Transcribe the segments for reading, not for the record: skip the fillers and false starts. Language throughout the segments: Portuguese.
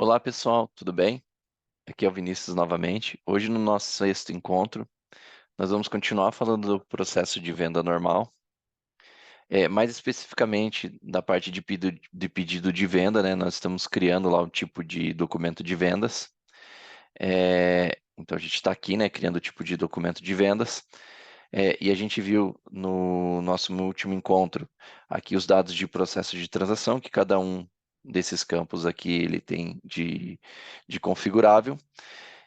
Olá pessoal, tudo bem? Aqui é o Vinícius novamente. Hoje, no nosso sexto encontro, nós vamos continuar falando do processo de venda normal, mais especificamente da parte de pedido de venda, né? Nós estamos criando lá um tipo de documento de vendas. Então, a gente está aqui, né, criando o tipo de documento de vendas. E a gente viu no nosso último encontro aqui os dados de processo de transação, que cada um desses campos aqui ele tem de configurável.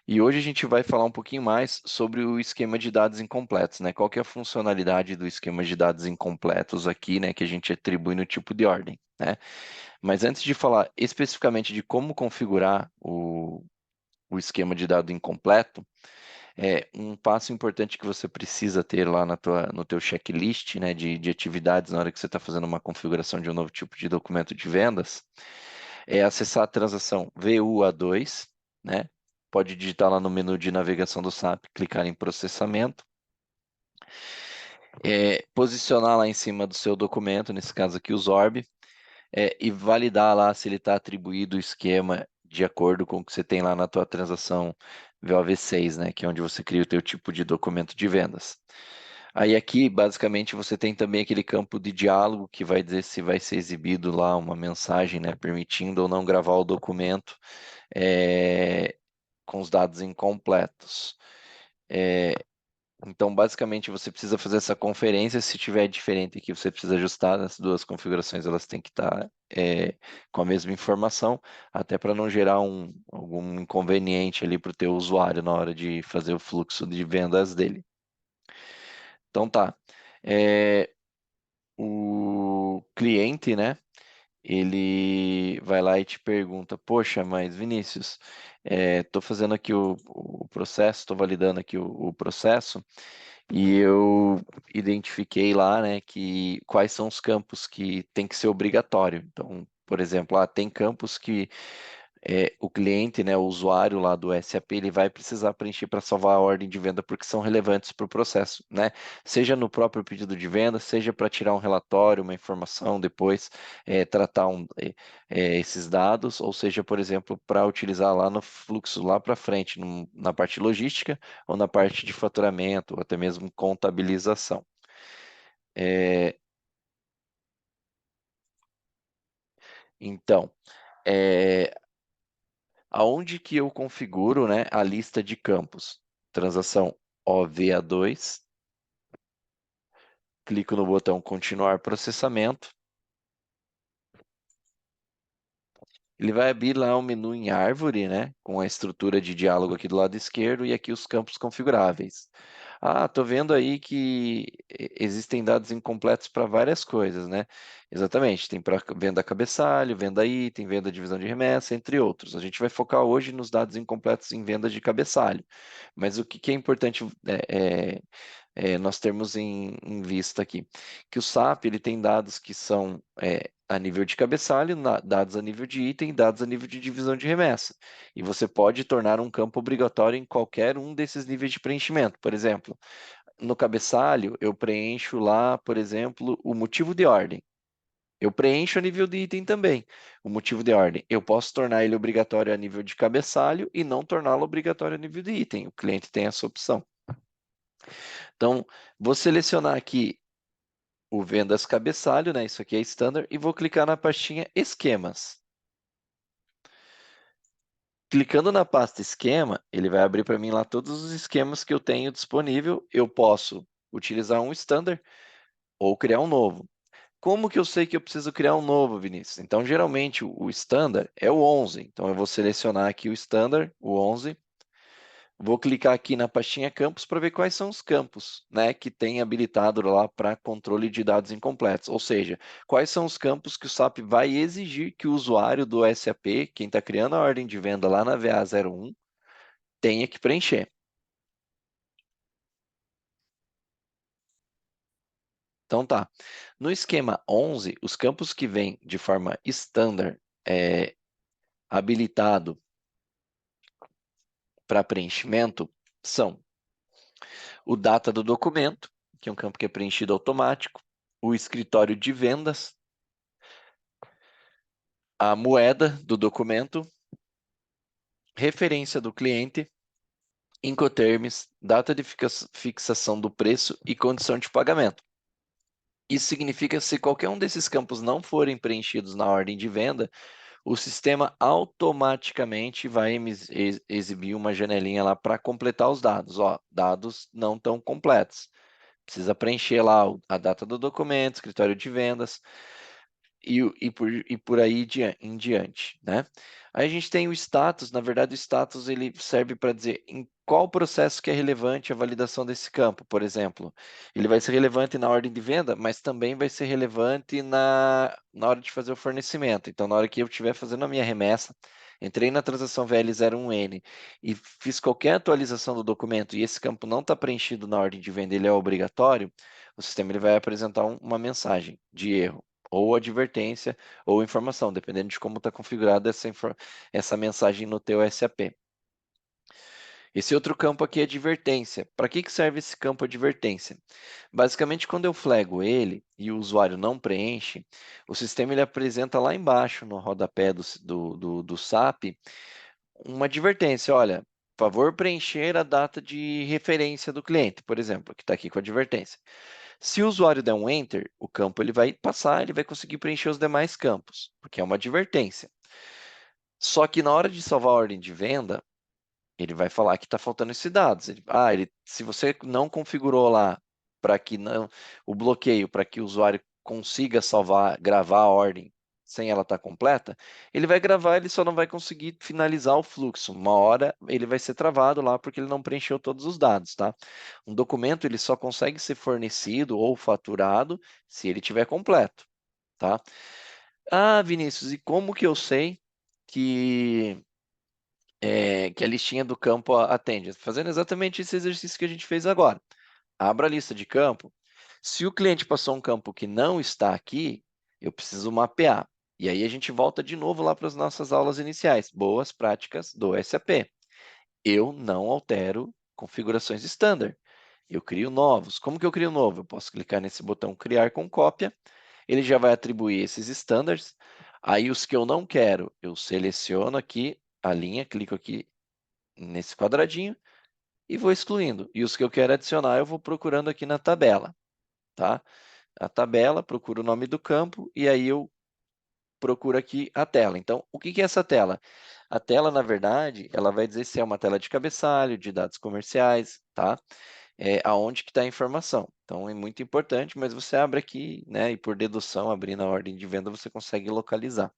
E hoje a gente vai falar um pouquinho mais sobre o esquema de dados incompletos, né? Qual que é a funcionalidade do esquema de dados incompletos aqui, né? Que a gente atribui no tipo de ordem, né? Mas antes de falar especificamente de como configurar o esquema de dado incompleto, um passo importante que você precisa ter lá no teu checklist, né? De atividades na hora que você está fazendo uma configuração de um novo tipo de documento de vendas, é acessar a transação VUA2, né? Pode digitar lá no menu de navegação do SAP, clicar em processamento, posicionar lá em cima do seu documento, nesse caso aqui o ZORB, e validar lá se ele está atribuído o esquema de acordo com o que você tem lá na tua transação VOV6, né? Que é onde você cria o teu tipo de documento de vendas. Aí aqui, basicamente, você tem também aquele campo de diálogo que vai dizer se vai ser exibido lá uma mensagem, né, permitindo ou não gravar o documento com os dados incompletos. Então, basicamente, você precisa fazer essa conferência. Se tiver diferente aqui, você precisa ajustar. As duas configurações elas têm que estar com a mesma informação, até para não gerar algum inconveniente ali para o teu usuário na hora de fazer o fluxo de vendas dele. Então tá. O cliente, né? Ele vai lá e te pergunta: poxa, mas Vinícius, estou fazendo aqui o processo, estou validando aqui o processo e eu identifiquei lá, né, que quais são os campos que tem que ser obrigatório. Então, por exemplo, tem campos que o cliente, né, o usuário lá do SAP, ele vai precisar preencher para salvar a ordem de venda porque são relevantes para o processo, né? Seja no próprio pedido de venda, seja para tirar um relatório, uma informação, depois tratar esses dados, ou seja, por exemplo, para utilizar lá no fluxo lá para frente, na parte logística ou na parte de faturamento, ou até mesmo contabilização. Então, é, aonde que eu configuro, né, a lista de campos? Transação OVA2, clico no botão continuar processamento. Ele vai abrir lá um menu em árvore, né, com a estrutura de diálogo aqui do lado esquerdo e aqui os campos configuráveis. Tô vendo aí que existem dados incompletos para várias coisas, né? Exatamente, tem para venda cabeçalho, venda item, venda divisão de remessa, entre outros. A gente vai focar hoje nos dados incompletos em venda de cabeçalho. Mas o que é importante nós termos em vista aqui? Que o SAP ele tem dados que são a nível de cabeçalho, dados a nível de item, dados a nível de divisão de remessa. E você pode tornar um campo obrigatório em qualquer um desses níveis de preenchimento. Por exemplo, no cabeçalho, eu preencho lá, por exemplo, o motivo de ordem. Eu preencho a nível de item também, o motivo de ordem. Eu posso tornar ele obrigatório a nível de cabeçalho e não torná-lo obrigatório a nível de item. O cliente tem essa opção. Então, vou selecionar aqui o vendas cabeçalho, né? Isso aqui é standard, e vou clicar na pastinha esquemas. Clicando na pasta esquema, ele vai abrir para mim lá todos os esquemas que eu tenho disponível. Eu posso utilizar um standard ou criar um novo. Como que eu sei que eu preciso criar um novo, Vinícius? Então, geralmente, o standard é o 11. Então, eu vou selecionar aqui o standard, o 11. Vou clicar aqui na pastinha campos para ver quais são os campos, né, que tem habilitado lá para controle de dados incompletos. Ou seja, quais são os campos que o SAP vai exigir que o usuário do SAP, quem está criando a ordem de venda lá na VA01, tenha que preencher. Então tá. No esquema 11, os campos que vêm de forma standard habilitado para preenchimento são o data do documento, que é um campo que é preenchido automático, o escritório de vendas, a moeda do documento, referência do cliente, Incoterms, data de fixação do preço e condição de pagamento. Isso significa que se qualquer um desses campos não forem preenchidos na ordem de venda, o sistema automaticamente vai exibir uma janelinha lá para completar os dados. Ó, dados não tão completos. Precisa preencher lá a data do documento, escritório de vendas, e por aí em diante, né? Aí a gente tem o status, na verdade o status ele serve para dizer em qual processo que é relevante a validação desse campo, por exemplo. Ele vai ser relevante na ordem de venda, mas também vai ser relevante na hora de fazer o fornecimento. Então, na hora que eu estiver fazendo a minha remessa, entrei na transação VL01N e fiz qualquer atualização do documento e esse campo não está preenchido na ordem de venda, ele é obrigatório, o sistema ele vai apresentar uma mensagem de erro ou advertência, ou informação, dependendo de como está configurada essa mensagem no teu SAP. Esse outro campo aqui é advertência. Para que serve esse campo advertência? Basicamente, quando eu flego ele e o usuário não preenche, o sistema ele apresenta lá embaixo, no rodapé do SAP, uma advertência. Olha, favor preencher a data de referência do cliente, por exemplo, que está aqui com a advertência. Se o usuário der um Enter, o campo ele vai passar, ele vai conseguir preencher os demais campos, porque é uma advertência. Só que na hora de salvar a ordem de venda, ele vai falar que está faltando esses dados. Se você não configurou lá para que não o bloqueio para que o usuário consiga salvar, gravar a ordem sem ela estar completa, ele vai gravar, ele só não vai conseguir finalizar o fluxo. Uma hora ele vai ser travado lá porque ele não preencheu todos os dados, tá? Um documento ele só consegue ser fornecido ou faturado se ele tiver completo, tá? Ah, Vinícius, e como que eu sei que que a listinha do campo atende? Fazendo exatamente esse exercício que a gente fez agora. Abra a lista de campo. Se o cliente passou um campo que não está aqui, eu preciso mapear. E aí a gente volta de novo lá para as nossas aulas iniciais. Boas práticas do SAP. Eu não altero configurações standard. Eu crio novos. Como que eu crio novo? Eu posso clicar nesse botão criar com cópia. Ele já vai atribuir esses standards. Aí os que eu não quero, eu seleciono aqui a linha, clico aqui nesse quadradinho e vou excluindo. E os que eu quero adicionar, eu vou procurando aqui na tabela, tá? A tabela, procuro o nome do campo e aí eu procuro aqui a tela. Então, o que é essa tela? A tela, na verdade, ela vai dizer se é uma tela de cabeçalho, de dados comerciais, tá? Aonde que está a informação. Então, é muito importante, mas você abre aqui, né? E por dedução, abrindo a ordem de venda, você consegue localizar.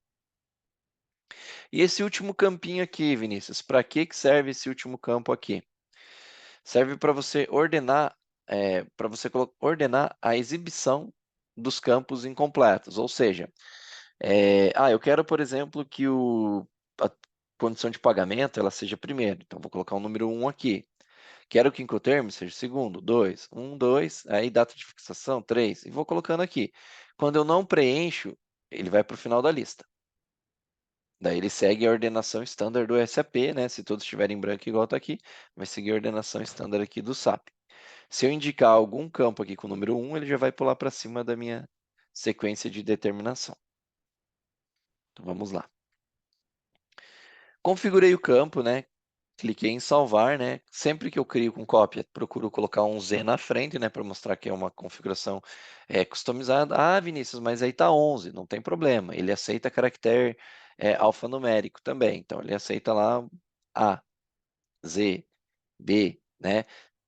E esse último campinho aqui, Vinícius, para que serve esse último campo aqui? Serve para você ordenar, ordenar a exibição dos campos incompletos. Ou seja, eu quero, por exemplo, que a condição de pagamento ela seja primeiro. Então, vou colocar o número 1 aqui. Quero que o Incoterm seja segundo, 2, 1, 2, aí data de fixação, 3, e vou colocando aqui. Quando eu não preencho, ele vai para o final da lista. Daí ele segue a ordenação standard do SAP, né? Se todos estiverem em branco igual está aqui, vai seguir a ordenação standard aqui do SAP. Se eu indicar algum campo aqui com o número 1, ele já vai pular para cima da minha sequência de determinação. Então vamos lá. Configurei o campo, né? Cliquei em salvar, né? Sempre que eu crio com cópia, procuro colocar um Z na frente, né? Para mostrar que é uma configuração customizada. Ah, Vinícius, mas aí tá 11, não tem problema. Ele aceita caractere alfanumérico também. Então, ele aceita lá A, Z, B, né?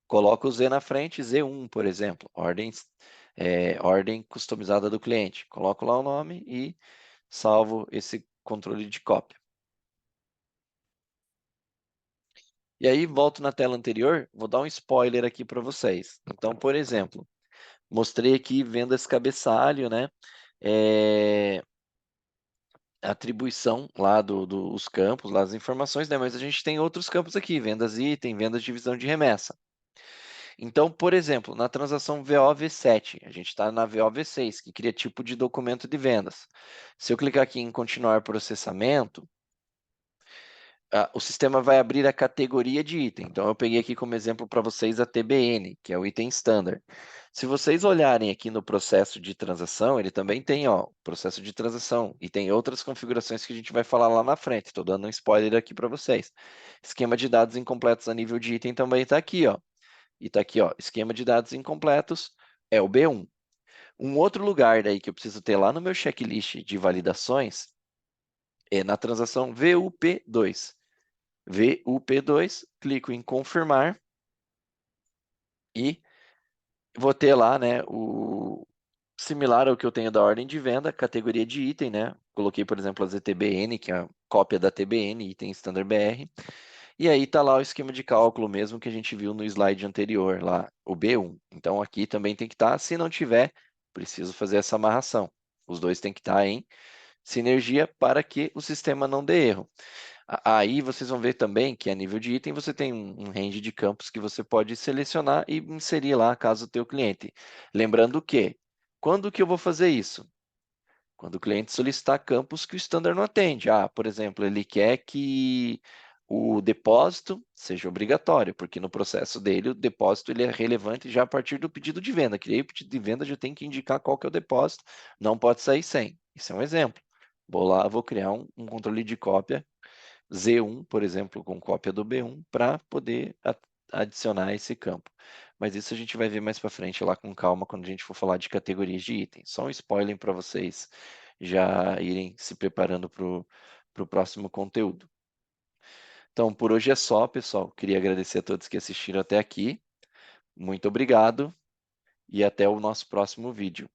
Coloca o Z na frente, Z1, por exemplo. Ordem customizada do cliente. Coloco lá o nome e salvo esse controle de cópia. E aí, volto na tela anterior, vou dar um spoiler aqui para vocês. Então, por exemplo, mostrei aqui vendas cabeçalho, né? Atribuição lá dos campos, lá as informações, né? Mas a gente tem outros campos aqui, vendas item, vendas divisão de remessa. Então, por exemplo, na transação VOV7, a gente está na VOV6, que cria tipo de documento de vendas. Se eu clicar aqui em continuar processamento, O sistema vai abrir a categoria de item. Então, eu peguei aqui como exemplo para vocês a TBN, que é o item standard. Se vocês olharem aqui no processo de transação, ele também tem, ó, processo de transação e tem outras configurações que a gente vai falar lá na frente. Estou dando um spoiler aqui para vocês. Esquema de dados incompletos a nível de item também está aqui, ó. E está aqui, ó, esquema de dados incompletos é o B1. Um outro lugar daí que eu preciso ter lá no meu checklist de validações é na transação VUP2. VUP2, clico em confirmar e vou ter lá, né, o similar ao que eu tenho da ordem de venda, categoria de item, né? Coloquei, por exemplo, a ZTBN, que é a cópia da TBN, item standard BR. E aí tá lá o esquema de cálculo mesmo que a gente viu no slide anterior, lá, o B1. Então aqui também tem que estar, se não tiver, preciso fazer essa amarração. Os dois têm que estar em sinergia para que o sistema não dê erro. Aí vocês vão ver também que a nível de item você tem um range de campos que você pode selecionar e inserir lá caso o teu cliente. Lembrando que, quando que eu vou fazer isso? Quando o cliente solicitar campos que o standard não atende. Por exemplo, ele quer que o depósito seja obrigatório, porque no processo dele o depósito ele é relevante já a partir do pedido de venda. Criei o pedido de venda, já tem que indicar qual que é o depósito, não pode sair sem. Isso é um exemplo. Vou lá, vou criar um controle de cópia Z1, por exemplo, com cópia do B1, para poder adicionar esse campo. Mas isso a gente vai ver mais para frente lá com calma quando a gente for falar de categorias de itens. Só um spoiler para vocês já irem se preparando para o próximo conteúdo. Então, por hoje é só, pessoal. Queria agradecer a todos que assistiram até aqui. Muito obrigado e até o nosso próximo vídeo.